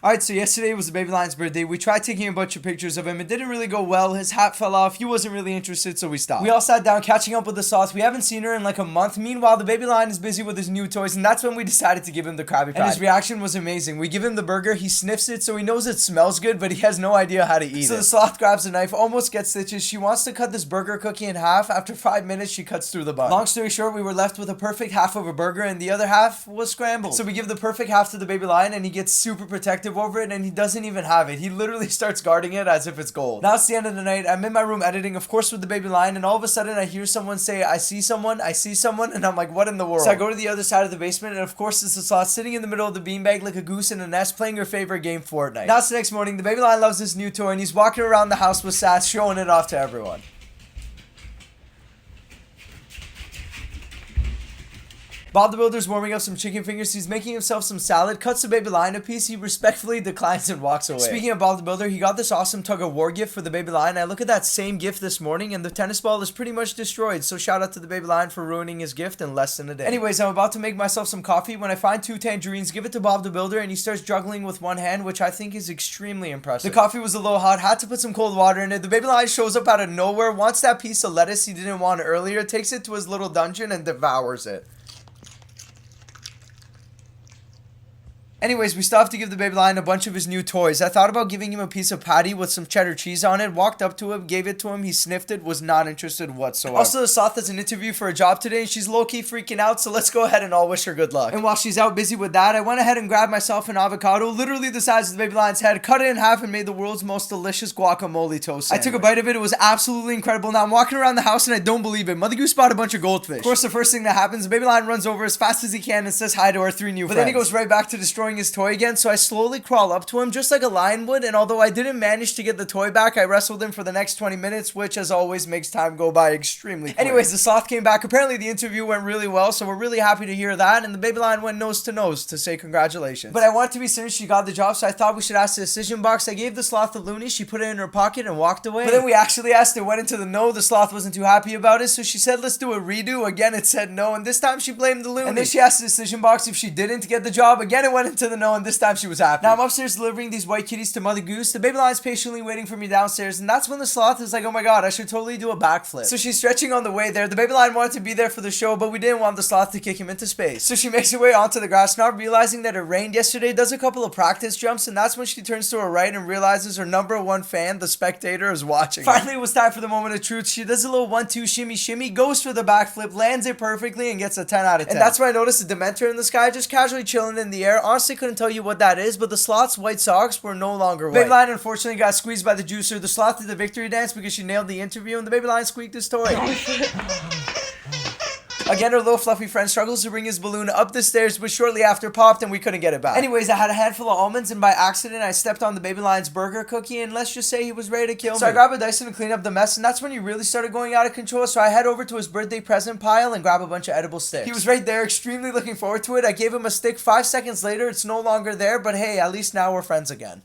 Alright, so yesterday was the baby lion's birthday. We tried taking a bunch of pictures of him. It didn't really go well. His hat fell off. He wasn't really interested, so we stopped. We all sat down catching up with the sloth. We haven't seen her in like a month. Meanwhile, the baby lion is busy with his new toys, and that's when we decided to give him the Krabby Patty. And his reaction was amazing. We give him the burger, he sniffs it, so he knows it smells good, but he has no idea how to eat it. So the sloth grabs a knife, almost gets stitches. She wants to cut this burger cookie in half. After 5 minutes, she cuts through the bun. Long story short, we were left with a perfect half of a burger, and the other half was scrambled. So we give the perfect half to the baby lion, and he gets super protective over it, and he doesn't even have it. He literally starts guarding it as if it's gold. Now it's the end of the night. I'm in my room editing, of course, with the baby lion, and all of a sudden I hear someone say, I see someone, and I'm like, what in the world? So I go to the other side of the basement, and of course it's the sloth sitting in the middle of the beanbag like a goose in a nest playing her favorite game, Fortnite. Now it's the next morning. The baby lion loves this new toy, and he's walking around the house with sass, showing it off to everyone. Bob the Builder's warming up some chicken fingers. He's making himself some salad, cuts the baby lion a piece. He respectfully declines and walks away. Speaking of Bob the Builder, he got this awesome tug of war gift for the baby lion. I look at that same gift this morning and the tennis ball is pretty much destroyed. So shout out to the baby lion for ruining his gift in less than a day. Anyways, I'm about to make myself some coffee when I find 2 tangerines, give it to Bob the Builder, and he starts juggling with one hand, which I think is extremely impressive. The coffee was a little hot, had to put some cold water in it. The baby lion shows up out of nowhere, wants that piece of lettuce he didn't want earlier, takes it to his little dungeon and devours it. Anyways, we still have to give the baby lion a bunch of his new toys. I thought about giving him a piece of patty with some cheddar cheese on it, walked up to him, gave it to him, he sniffed it, was not interested whatsoever. Also, the sloth has an interview for a job today, and she's low-key freaking out, so let's go ahead and all wish her good luck. And while she's out busy with that, I went ahead and grabbed myself an avocado, literally the size of the baby lion's head, cut it in half, and made the world's most delicious guacamole toast sandwich. I took a bite of it, it was absolutely incredible. Now I'm walking around the house, and I don't believe it. Mother Goose bought a bunch of goldfish. Of course, the first thing that happens, the baby lion runs over as fast as he can and says hi to our 3 new friends. But then he goes right back to destroying his toy again, so I slowly crawl up to him just like a lion would, and although I didn't manage to get the toy back, I wrestled him for the next 20 minutes, which as always makes time go by extremely quick. Anyways, the sloth came back. Apparently the interview went really well, so we're really happy to hear that, and the baby lion went nose to say congratulations. But I wanted to be certain she got the job, so I thought we should ask the decision box. I gave the sloth the loonie, she put it in her pocket and walked away. But then we actually asked, it went into the no. The sloth wasn't too happy about it, so she said let's do a redo. Again it said no, and this time she blamed the loonie. And then she asked the decision box if she didn't get the job. Again it went into the no, and this time she was happy. Now I'm upstairs delivering these white kitties to Mother Goose. The baby lion's patiently waiting for me downstairs, and that's when the sloth is like, oh my god, I should totally do a backflip. So she's stretching on the way there. The baby lion wanted to be there for the show, but we didn't want the sloth to kick him into space. So she makes her way onto the grass, not realizing that it rained yesterday, does a couple of practice jumps, and that's when she turns to her right and realizes her #1 fan, the spectator, is watching. Finally, it was time for the moment of truth. She does a little 1-2 shimmy shimmy, goes for the backflip, lands it perfectly, and gets a 10 out of 10. And that's when I noticed a Dementor in the sky, just casually chilling in the air. Honestly, couldn't tell you what that is, but the sloth's white socks were no longer white. Baby lion unfortunately got squeezed by the juicer. The sloth did the victory dance because she nailed the interview, and the baby lion squeaked his toy. Again, her little fluffy friend struggles to bring his balloon up the stairs, but shortly after popped and we couldn't get it back. Anyways, I had a handful of almonds, and by accident I stepped on the baby lion's burger cookie, and let's just say he was ready to kill me. So I grabbed a Dyson to clean up the mess, and that's when he really started going out of control. So I head over to his birthday present pile and grab a bunch of edible sticks. He was right there, extremely looking forward to it. I gave him a stick. 5 seconds later, it's no longer there, but hey, at least now we're friends again.